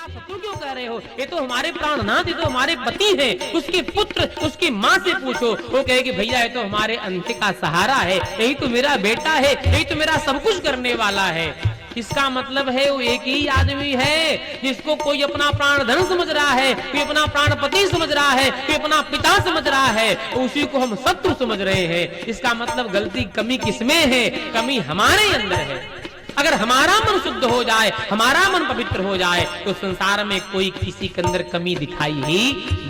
आप शत्रु क्यों कह रहे हो? ये तो हमारे प्राणनाथ, ये तो हमारे पति हैं, उसके पुत्र, उसकी माँ से पूछो। वो कहे कि भैया ये तो हमारे अंत का सहारा है, यही तो मेरा बेटा है, यही तो मेरा सब कुछ करने वाला है। इसका मतलब है वो एक ही आदमी है जिसको कोई अपना प्राण धन समझ रहा है, कोई अपना प्राण पति समझ रहा है, कोई अपना पिता समझ रहा है, उसी को हम शत्रु समझ रहे हैं। इसका मतलब गलती, कमी किसमें है? कमी हमारे अंदर है। अगर हमारा मन शुद्ध हो जाए, हमारा मन पवित्र हो जाए, तो संसार में कोई किसी के अंदर कमी दिखाई ही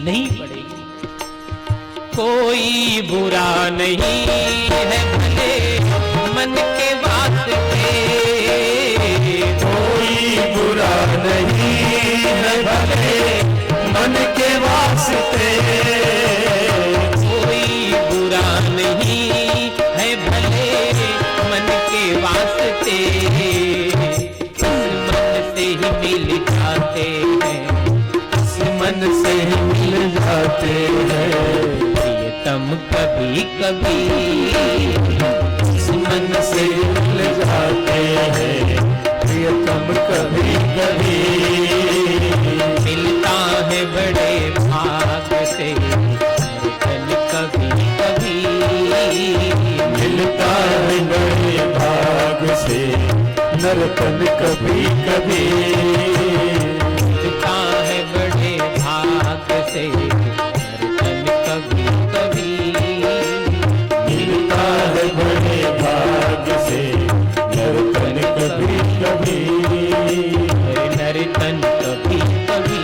नहीं पड़ेगी। कोई बुरा नहीं है भले मन के वास्ते, कोई बुरा नहीं है भले मन के वास्ते, कोई बुरा नहीं है भले मन के वास्ते, इस मन से ही मिल जाते हैं, इस मन से ही मिल जाते हैं, प्रियतम कभी कभी इस मन से मिल जाते हैं, प्रियतम कभी कभी मिलता है बड़े भाग से, धड़कन कभी कभी मिलता है बड़े भाग से, नर्तन कभी कभी मिलता है बड़े भाग से, धड़कन कभी कभी मिलता है बड़े भाग से, नर्तन कभी कभी नर्तन कभी कभी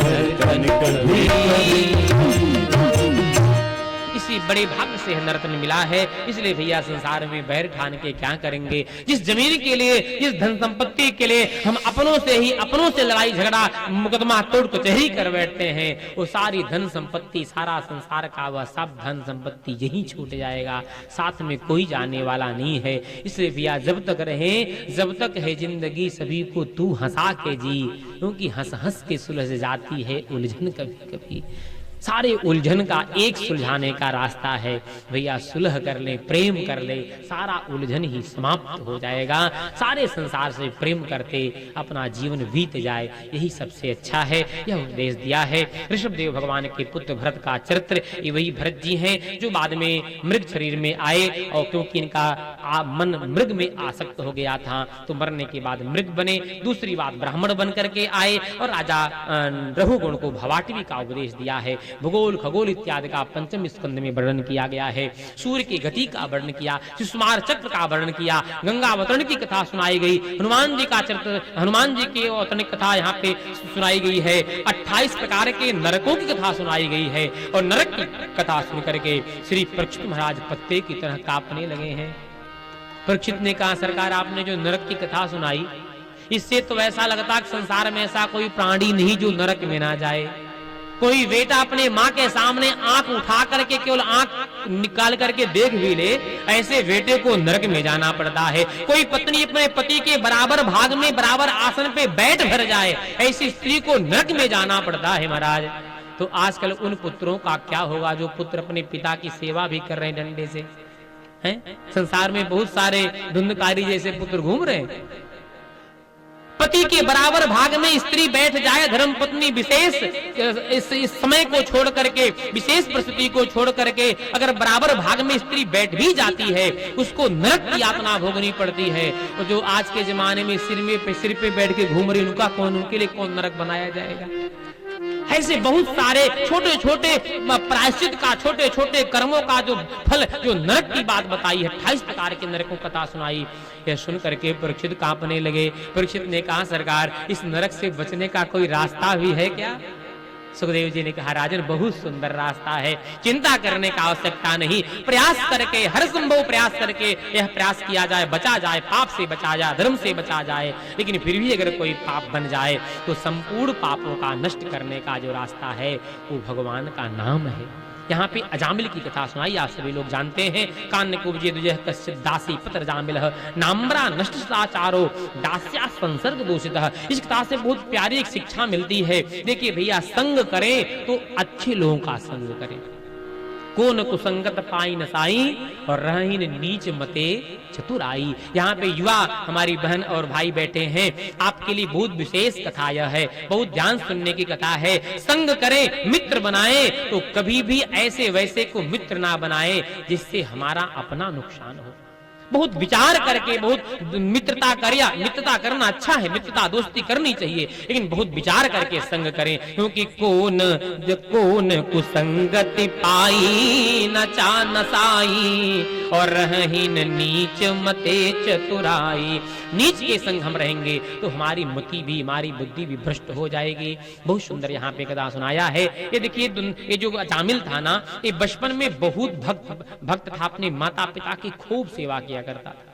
नर्तन कभी कभी। इसी बड़े भाग से नर्तन मिला है। इसलिए भैया संसार में बैर ठान के क्या करेंगे? जिस जमीन के लिए, जिस धन संपत्ति के लिए हम अपनों से लड़ाई झगड़ा मुकदमा तोड़ कचहरी कर बैठते हैं, वो सारी धन संपत्ति, सारा संसार का वह सब धन संपत्ति यही छूट जाएगा, साथ में कोई जाने वाला नहीं है। इसलिए भैया जब तक रहे, जब तक है जिंदगी, सभी को तू हंसा के जी, क्योंकि हंस हंस के सुलझ जाती है उलझन कभी कभी। सारे उलझन का एक सुलझाने का रास्ता है भैया, सुलह कर ले, प्रेम कर ले, सारा उलझन ही समाप्त हो जाएगा। सारे संसार से प्रेम करते अपना जीवन बीत जाए, यही सबसे अच्छा है। यह उपदेश दिया है ऋषभदेव भगवान के पुत्र भरत का चरित्र। ये वही भरत जी हैं जो बाद में मृग शरीर में आए, और क्योंकि इनका मन मृग में आसक्त हो गया था तो मरने के बाद मृग बने। दूसरी बात, ब्राह्मण बन करके आए और राजा रघुगुण को भवाटवी का उपदेश दिया है। भूगोल, खगोल इत्यादि का पंचम स्कंद में वर्णन किया गया है। सूर्य की गति का वर्णन किया, सुषमार चक्र का वर्णन किया, गंगा अवतरण की कथा सुनाई गई, हनुमान जी का चरित्र, हनुमान जी की अवतरण कथा यहाँ पे सुनाई गई है। 28 प्रकार के नरकों की कथा सुनाई गई है, और नरक की कथा सुन करके श्री परीक्षित महाराज पत्ते की तरह कांपने लगे हैं। परीक्षित ने कहा, सरकार आपने जो नरक की कथा सुनाई, इससे तो ऐसा लगता कि संसार में ऐसा कोई प्राणी नहीं जो नरक में ना जाए। कोई बेटा अपने माँ के सामने आंख उठा करके केवल आंख निकाल करके देख भी ले, ऐसे बेटे को नरक में जाना पड़ता है। कोई पत्नी अपने पति के बराबर भाग में, बराबर आसन पे बैठ भर जाए, ऐसी स्त्री को नरक में जाना पड़ता है महाराज। तो आजकल उन पुत्रों का क्या होगा जो पुत्र अपने पिता की सेवा भी कर रहे हैं डंडे से, हैं? संसार में बहुत सारे धुंधकारी जैसे पुत्र घूम रहे हैं। पति के बराबर भाग में स्त्री बैठ जाए, धर्म पत्नी विशेष इस समय को छोड़ करके, विशेष प्रस्तुति को छोड़ करके अगर बराबर भाग में स्त्री बैठ भी जाती है, उसको नरक की यातना भोगनी पड़ती है। और जो आज के जमाने में सिर पे बैठ के घूम रही, उनका कौन, उनके लिए कौन नरक बनाया जाएगा? ऐसे बहुत सारे छोटे छोटे प्रायश्चित का, छोटे छोटे कर्मों का जो फल, जो नरक की बात बताई है, 28 प्रकार के नरकों कथा सुनाई। यह सुन करके परीक्षित कांपने लगे। परीक्षित ने कहा, सरकार इस नरक से बचने का कोई रास्ता भी है क्या? सुखदेव जी ने कहा, राजन बहुत सुंदर रास्ता है, चिंता करने का आवश्यकता नहीं। प्रयास करके, हर संभव प्रयास करके यह प्रयास किया जाए, बचा जाए, पाप से बचा जाए, धर्म से बचा जाए। लेकिन फिर भी अगर कोई पाप बन जाए तो संपूर्ण पापों का नष्ट करने का जो रास्ता है वो भगवान का नाम है। यहाँ पे अजामिल की कथा सुनाई, आप सभी लोग जानते हैं। कान्य कुब्जे दुजह कश्चित् दासी पत्र जामिल नाम्रा नष्ट सदाचारो दास्या संसर्ग दूषित। इस कथा से बहुत प्यारी एक शिक्षा मिलती है। देखिए भैया, संग करें तो अच्छे लोगों का संग करें। कोन कुसंगत पाई नसाई और रहीन नीच मते चतुराई। यहाँ पे युवा हमारी बहन और भाई बैठे हैं, आपके लिए बहुत विशेष कथा यह है, बहुत ध्यान सुनने की कथा है। संग करें, मित्र बनाए, तो कभी भी ऐसे वैसे को मित्र ना बनाए जिससे हमारा अपना नुकसान हो। बहुत विचार करके बहुत मित्रता करना अच्छा है, मित्रता दोस्ती करनी चाहिए, लेकिन बहुत विचार करके संग करें, क्योंकि कोन कुसंगति पाई न चा नसाई और रहीन नीच मते चतुराई। नीच के संग हम रहेंगे तो हमारी मति भी, हमारी बुद्धि भी भ्रष्ट हो जाएगी। बहुत सुंदर यहाँ पे कथा सुनाया है। ये देखिए, ये जो अजामिल था ना, ये बचपन में बहुत भक्त था, अपने माता पिता की खूब सेवा किया करता था।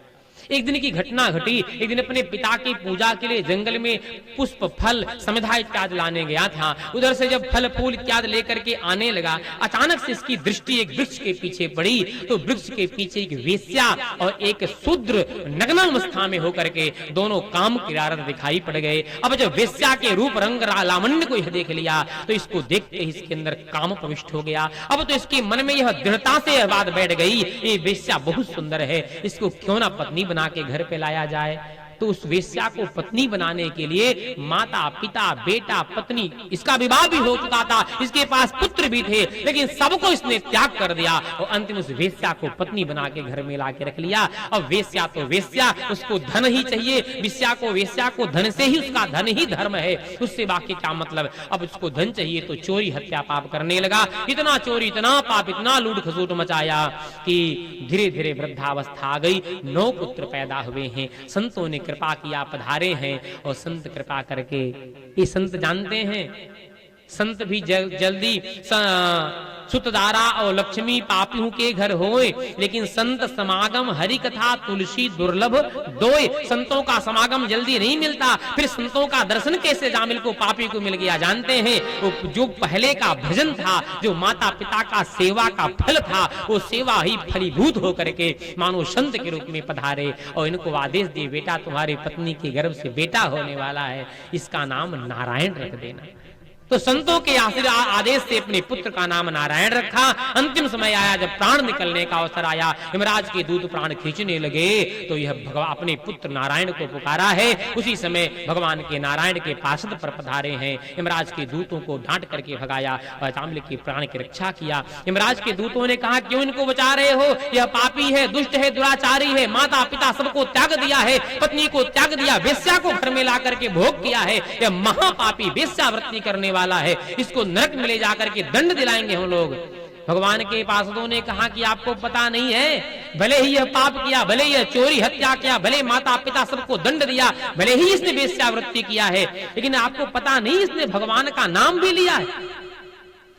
एक दिन की घटना घटी, एक दिन अपने पिता की पूजा के लिए जंगल में पुष्प फल समिधा इत्यादि लाने गया था। उधर से जब फल फूल इत्यादि लेकर के आने लगा, अचानक से इसकी दृष्टि एक वृक्ष के पीछे पड़ी, तो वृक्ष के पीछे एक वेश्या और एक शूद्र नग्नावस्था में होकर के दोनों काम किरारत दिखाई पड़ गए। अब जब वेश्या के रूप रंग लावण्य को यह देख लिया तो इसको देखते ही इसके अंदर काम प्रविष्ट हो गया। अब तो इसके मन में यह दृढ़ता से यह बात बैठ गई, ये वेश्या बहुत सुंदर है, इसको क्यों ना पत्नी बना के घर पे लाया जाए। तो उस वेश्या को पत्नी बनाने के लिए माता पिता बेटा पत्नी, इसका विवाह भी हो चुका था, इसके पास पुत्र भी थे, लेकिन सबको इसने त्याग कर दिया और अंतिम उस वेश्या को पत्नी बना के घर में ला के रख लिया। अब वेश्या तो वेश्या, उसको धन ही चाहिए, वेश्या को धन से ही, उसका धन ही धर्म है, उससे बाकी क्या मतलब। अब उसको धन चाहिए तो चोरी हत्या पाप करने लगा। इतना चोरी, इतना पाप, इतना लूट खसूट मचाया कि धीरे धीरे वृद्धावस्था आ गई। 9 पुत्र पैदा हुए हैं। संतों ने कृपा किया, पधारे हैं, और संत कृपा करके, ये संत जानते हैं, संत भी जल्दी सुतदारा और लक्ष्मी पापियों के घर होए, लेकिन संत समागम हरि कथा तुलसी दुर्लभ दोए। संतों का समागम जल्दी नहीं मिलता, फिर संतों का दर्शन कैसे जामिल को, पापी को मिल गया। जानते हैं, जो पहले का भजन था, जो माता पिता का सेवा का फल था, वो सेवा ही फलीभूत होकर के मानो संत के रूप में पधारे और इनको आदेश दिए, बेटा तुम्हारी पत्नी के गर्भ से बेटा होने वाला है, इसका नाम नारायण रख देना। तो संतों के आदेश से अपने पुत्र का नाम नारायण रखा। अंतिम समय आया, जब प्राण निकलने का अवसर आया, यमराज के दूत प्राण खींचने लगे, तो यह भगवान अपने पुत्र नारायण को पुकारा है। उसी समय भगवान के नारायण के पार्षद पर पधारे हैं। यमराज के दूतों को डांट करके भगाया और अजामिल के प्राण की रक्षा किया। यमराज के दूतों ने कहा, क्यों इनको बचा रहे हो, यह पापी है, दुष्ट है, दुराचारी है, माता पिता सबको त्याग दिया है, पत्नी को त्याग दिया, वेश्या को घर में ला करके भोग किया है, यह महापापी वेश्यावृत्ति करने वाला है, इसको नरक में ले जाकर के दंड दिलाएंगे हम लोग। भगवान के पार्षदों ने कहा कि आपको पता नहीं है, भले ही यह पाप किया, भले यह चोरी हत्या किया, भले माता पिता सबको दंड दिया, भले ही इसने वेश्यावृत्ति किया है, लेकिन आपको पता नहीं इसने भगवान का नाम भी लिया है।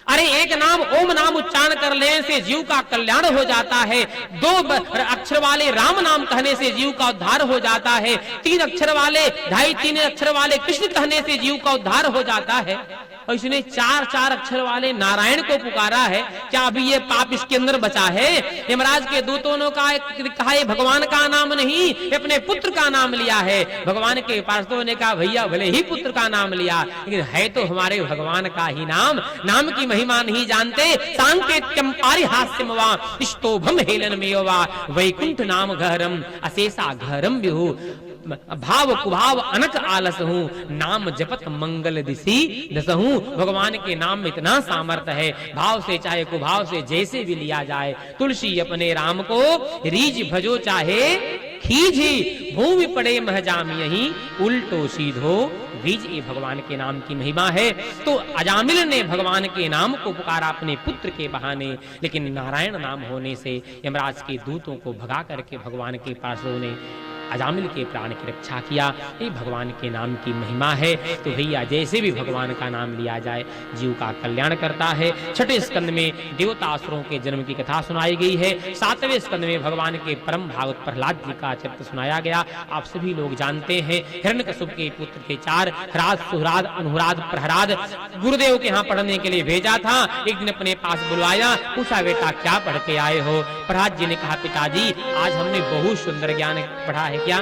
अरे एक नाम ओम नाम उच्चारण कर लेने से जीव का कल्याण हो जाता है। 2 अक्षर वाले राम नाम कहने से जीव का उद्धार हो जाता है। 3 अक्षर वाले 2.5-3 अक्षर वाले कृष्ण कहने से जीव का उद्धार हो जाता है। और इसने 4 अक्षर वाले नारायण को पुकारा है। क्या अभी ये पाप इसके अंदर बचा है? यमराज के दूतों ने कहा ये भगवान का नाम नहीं, अपने पुत्र का नाम लिया है। भगवान के पार्षदों ने कहा भैया भले ही पुत्र का नाम लिया, लेकिन है तो हमारे भगवान का ही नाम। नाम की महिमा नहीं जानते। सांकेत्यम पारिहास्यम वा स्तोभम हेलन में वा वैकुंठ नाम घरम अशेषा घरम विहु भाव कुभाव अनक आलस हूँ नाम जपत मंगल दिशी दसहूं। भगवान के नाम में इतना सामर्थ्य है, भाव से चाहे कुभाव से जैसे भी लिया जाए। तुलसी अपने राम को रीझ भजो चाहे खीझी, भूमि पड़े महजाम यही उल्टो सीधो बीज। ये भगवान के नाम की महिमा है। तो अजामिल ने भगवान के नाम को पुकारा अपने पुत्र के बहाने, लेकिन नारायण नाम होने से यमराज के दूतों को भगा करके भगवान के पार्षदों ने अजामिल के प्राण की रक्षा किया। ये भगवान के नाम की महिमा है। तो भैया जैसे भी भगवान का नाम लिया जाए जीव का कल्याण करता है। 6ठे स्कंद में देवतासुरों के जन्म की कथा सुनाई गई है। 7वें स्कंद में भगवान के परम भागवत प्रहलाद जी का चरित्र सुनाया गया। आप सभी लोग जानते हैं हिरण्यकशिपु के पुत्र थे 4, हराद, सुहराद, अनुहराद, प्रहराद। गुरुदेव के यहाँ पढ़ने के लिए भेजा था। एक दिन अपने पास बुलवाया, पूछा बेटा क्या पढ़ के आए हो? प्रहलाद जी ने कहा पिताजी आज हमने बहुत सुंदर ज्ञान पढ़ा है। क्या?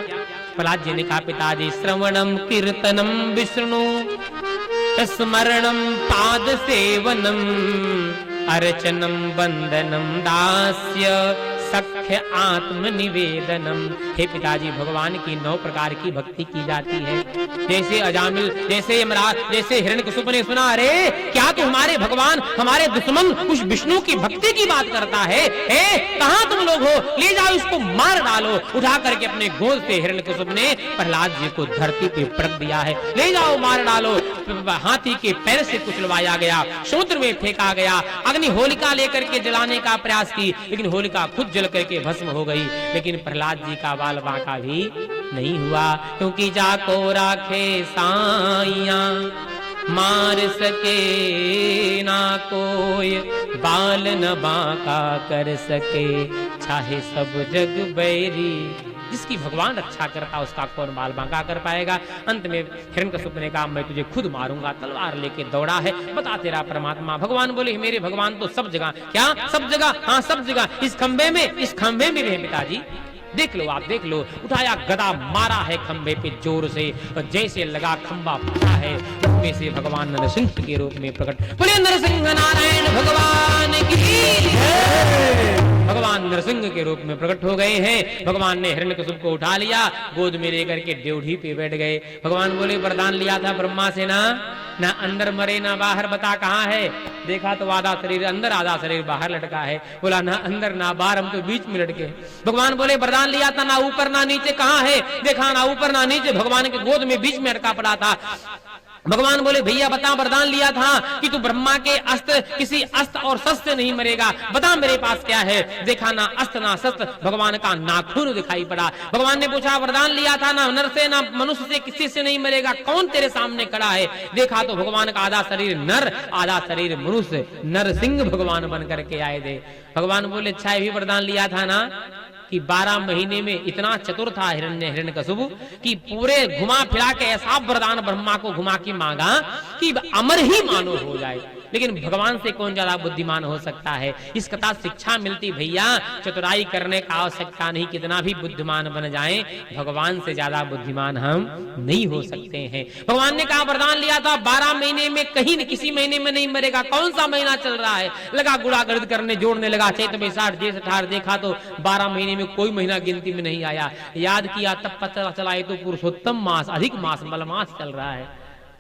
प्रहलाद जी ने कहा पिताजी श्रवणम कीर्तनम विष्णु स्मरणम पाद सेवनम अर्चनम वंदनम दास्य सख्य आत्म निवेदनम। हे पिताजी, भगवान की 9 प्रकार की भक्ति की जाती है। जैसे अजामिल, जैसे यमराज, जैसे हिरण्यकशिप ने सुना, अरे क्या तो हमारे भगवान, हमारे दुश्मन उस विष्णु की भक्ति की बात करता है? कहां तुम लोग हो? ले जाओ, इसको मार डालो। उठा करके अपने गोद से हिरण्यकशिप ने प्रहलाद जी को धरती पे पटक दिया है। ले जाओ, मार डालो। हाथी के पैर से कुचलवाया गया, समुद्र में फेंका गया। अग्नि होलिका लेकर के जलाने का प्रयास की, लेकिन होलिका खुद जल करके भस्म हो गई। लेकिन प्रहलाद जी का बाल बांका भी नहीं हुआ, क्योंकि जाको राखे साइया मार सके ना कोई, बाल न बांका कर सके चाहे सब जग बैरी। जिसकी भगवान रक्षा करता उसका कौन बाल बांका कर पाएगा? अंत में हिरण्यकशिप ने कहा, मैं तुझे खुद मारूंगा। तलवार लेके दौड़ा है, बता तेरा परमात्मा। भगवान बोले, मेरे भगवान तो सब जगह। क्या सब जगह? हाँ सब जगह। इस खंबे में भी है पिताजी, देख लो, आप देख लो। उठाया, गदा मारा है खंबे पे जोर से, और जैसे लगा खंबा फटा है, उसमें से भगवान नरसिंह के रूप में प्रकट। बोले नरसिंह नारायण भगवान की। भगवान नरसिंह के रूप में प्रकट हो गए हैं। भगवान ने हिरण्यकशिप को उठा लिया, गोद में लेकर के ड्योढ़ी पे बैठ गए। भगवान बोले, वरदान लिया था ब्रह्मा से ना अंदर मरे ना बाहर, बता कहाँ है? देखा तो आधा शरीर अंदर, आधा शरीर बाहर लटका है। बोला, ना अंदर ना बाहर, हम तो बीच में लटके। भगवान बोले, वरदान लिया था ना ऊपर ना नीचे, कहाँ है? देखा ना ऊपर ना नीचे, भगवान के गोद में बीच में अटका पड़ा था। भगवान बोले, भैया बता, वरदान लिया था कि तू ब्रह्मा के अस्त्र, किसी अस्त्र और शस्त्र से नहीं मरेगा, बता मेरे पास क्या है? देखा ना अस्त्र ना शस्त्र, भगवान का नाखून दिखाई पड़ा। भगवान ने पूछा, वरदान लिया था ना नर से ना मनुष्य से, किसी से नहीं मरेगा, कौन तेरे सामने खड़ा है? देखा तो भगवान का आधा शरीर नर, आधा शरीर मनुष्य, नरसिंह भगवान बन करके आए थे। भगवान बोले, अच्छा भी वरदान लिया था ना कि 12 महीने में इतना चतुर था हिरण्यकशिप कि पूरे घुमा फिरा के ऐसा वरदान ब्रह्मा को घुमा के मांगा कि अमर ही मानो हो जाए। लेकिन भगवान से कौन ज्यादा बुद्धिमान हो सकता है? इस कथा शिक्षा मिलती, भैया चतुराई करने का आवश्यकता नहीं, कितना भी बुद्धिमान बन जाएं, भगवान से ज्यादा बुद्धिमान हम नहीं हो सकते हैं। भगवान ने कहा, वरदान लिया था 12 महीने में, कहीं किसी महीने में नहीं मरेगा। कौन सा महीना चल रहा है? लगा गुणागणित करने, जोड़ने लगा, चैत बैसाख जेठ अठार, देखा तो 12 महीने में कोई महीना गिनती में नहीं आया। याद किया तब पता चला ये तो पुरुषोत्तम मास, अधिक मास, मलमास चल रहा है।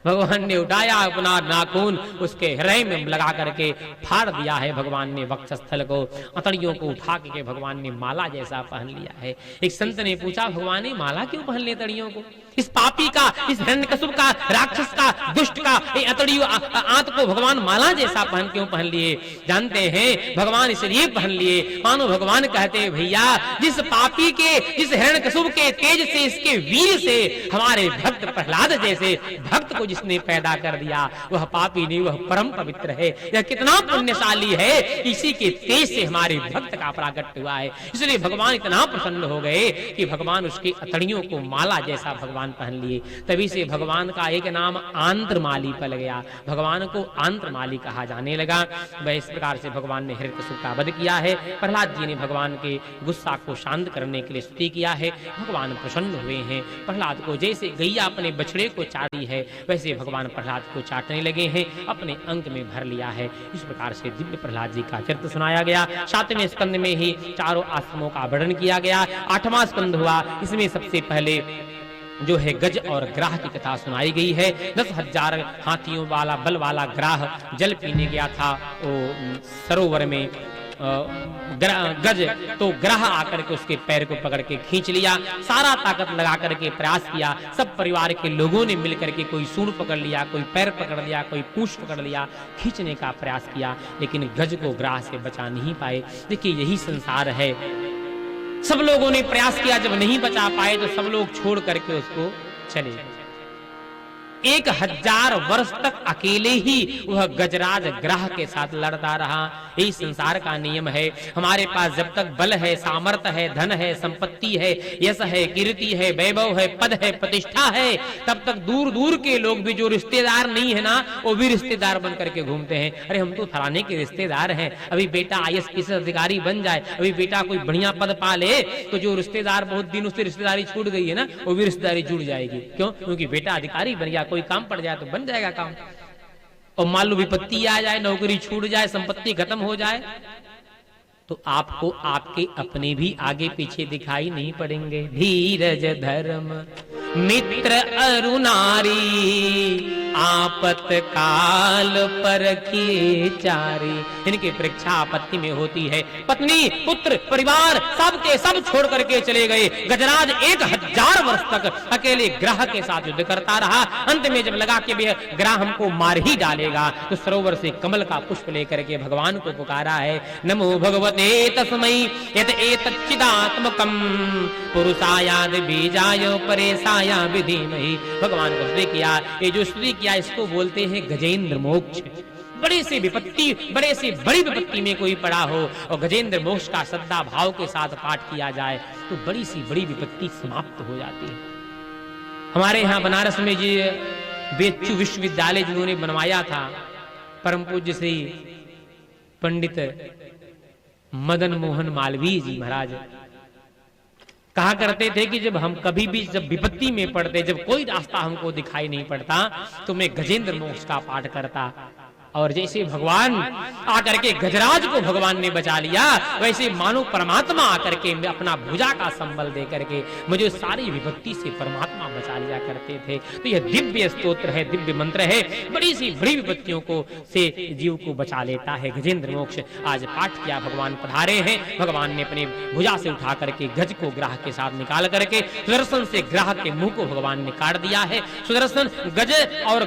भगवान ने उठाया अपना नाखून, उसके हृदय में लगा करके फाड़ दिया है। भगवान ने वक्षस्थल को, अतड़ियों को उठा के भगवान ने माला जैसा पहन लिया है। एक संत ने पूछा, भगवान ने माला क्यों पहन ली अतड़ियों को? इस पापी का, इस हिरण्यकशिप का, राक्षस का, दुष्ट का अतड़ियों आंत को भगवान माला जैसा पहन क्यों पहन लिए? जानते हैं भगवान इसलिए पहन लिए, मानो भगवान कहते, भैया जिस पापी के, जिस हिरण्यकशिप के तेज से, इसके वीर से हमारे भक्त प्रहलाद जैसे भक्त को जिसने पैदा कर दिया, वह पापी नहीं, वह परम पवित्र है। यह कितना पुण्यशाली है, इसी के तेज से हमारे भक्त का प्राकट हुआ है। इसलिए भगवान इतना प्रसन्न हो गए कि भगवान उसकी अतड़ियों को माला जैसा भगवान पहन लिए। तभी से भगवान का एक नाम आंत्रमाली पल गया, भगवान को आंत्रमाली कहा जाने लगा। वह इस प्रकार से भगवान ने हिरण्यकशिप का वध किया है। प्रहलाद जी ने भगवान के गुस्सा को शांत करने के लिए स्तुति किया है। भगवान प्रसन्न हुए हैं। प्रहलाद को जैसे गैया अपने बछड़े को चाटी है, वैसे भगवान प्रहलाद को चाटने लगे हैं, अपने अंक में भर लिया है। इस प्रकार से दिव्य प्रहलाद जी का चरित्र सुनाया गया। 7वें स्कंद में ही चारों आश्रमों का वर्णन किया गया। 8वां स्कंद हुआ, इसमें सबसे पहले जो है गज और ग्राह की कथा सुनाई गई है। 10,000 हाथियों वाला बल वाला ग्राह जल पीने गया था वो सरोवर में। गज तो ग्रह आकर के उसके पैर को पकड़ के खींच लिया, सारा ताकत लगा करके प्रयास किया। सब परिवार के लोगों ने मिलकर के कोई सूंड पकड़ लिया, कोई पैर पकड़ लिया, कोई पूंछ पकड़ लिया, खींचने का प्रयास किया, लेकिन गज को ग्राह से बचा नहीं पाए। देखिए यही संसार है, सब लोगों ने प्रयास किया, जब नहीं बचा पाए तो सब लोग छोड़ करके उसको चले गए। 1000 वर्ष तक अकेले ही वह गजराज ग्रह के साथ लड़ता रहा। यही संसार का नियम है। हमारे पास जब तक बल है, सामर्थ्य है, धन है, संपत्ति है, यश है, कीर्ति है, वैभव है, पद है, प्रतिष्ठा है, तब तक दूर दूर के लोग भी जो रिश्तेदार नहीं है ना, वो भी रिश्तेदार बन करके घूमते हैं। अरे हम तो फलाने के रिश्तेदार हैं, अभी बेटा IAS अधिकारी बन जाए, अभी बेटा कोई बढ़िया पद पा ले, तो जो रिश्तेदार बहुत दिन उससे रिश्तेदारी छूट गई है ना, वो भी रिश्तेदारी जुड़ जाएगी। क्यों? क्योंकि बेटा अधिकारी बन गया, कोई काम पड़ जाए तो बन जाएगा काम। और मान लो विपत्ति आ जाए, नौकरी छूट जाए, संपत्ति खत्म हो जाए, तो आपको आपके अपने भी आगे पीछे दिखाई नहीं पड़ेंगे। धीरज धर्म मित्र अरु नारी, आपत काल पर किए चारी। इनकी परीक्षा आपत्ति में होती है। पत्नी पुत्र परिवार सबके सब छोड़ करके चले गए। गजराज 1000 वर्ष तक अकेले ग्रह के साथ युद्ध करता रहा। अंत में जब लगा कि ग्रह हमको मार ही डालेगा, तो सरोवर से कमल का पुष्प लेकर के भगवान को पुकारा है। नमो भगवते तस्मै यत एतच्चिदात्मकं पुरुषायाद बीजाय परेशाया विधिमहि। भगवान को स्तुति किया। ये जो स्तुति किया इसको बोलते हैं गजेंद्र मोक्ष। बड़े से विपत्ति, बड़े से बड़ी विपत्ति में कोई पड़ा हो और गजेंद्र मोक्ष का श्रद्धा भाव के साथ पाठ किया जाए तो बड़ी सी बड़ी विपत्ति समाप्त हो जाती है। हमारे यहाँ बनारस में जो बेच्चू विश्वविद्यालय जिन्होंने बनवाया था, परम पूज्य श्री पंडित मदन मोहन मालवीय जी महाराज कहा करते थे कि जब हम कभी भी जब विपत्ति में पड़ते, जब कोई रास्ता हमको दिखाई नहीं पड़ता, तो मैं गजेंद्र मोक्ष का पाठ करता। और जैसे भगवान आकर के गजराज को भगवान ने बचा लिया, वैसे मानो परमात्मा आकर के अपना भुजा का संबल दे करके मुझे सारी विपत्ति से परमात्मा बचा लिया करते थे। तो यह दिव्य स्तोत्र है, दिव्य मंत्र है, बड़ी सी बड़ी विपत्तियों को से जीव को बचा लेता है गजेंद्र मोक्ष। आज पाठ किया, भगवान पधारे हैं। भगवान ने अपने भुजा से उठा करके गज को ग्राह के साथ निकाल करके सुदर्शन से ग्राह के मुंह को भगवान ने काट दिया है। सुदर्शन गज और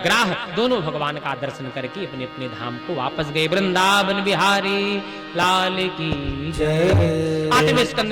ग्राह दोनों भगवान का दर्शन करके अपने अपने धाम को वापस गए। वृंदावन बिहारी लाल की जय। आठवें स्कंद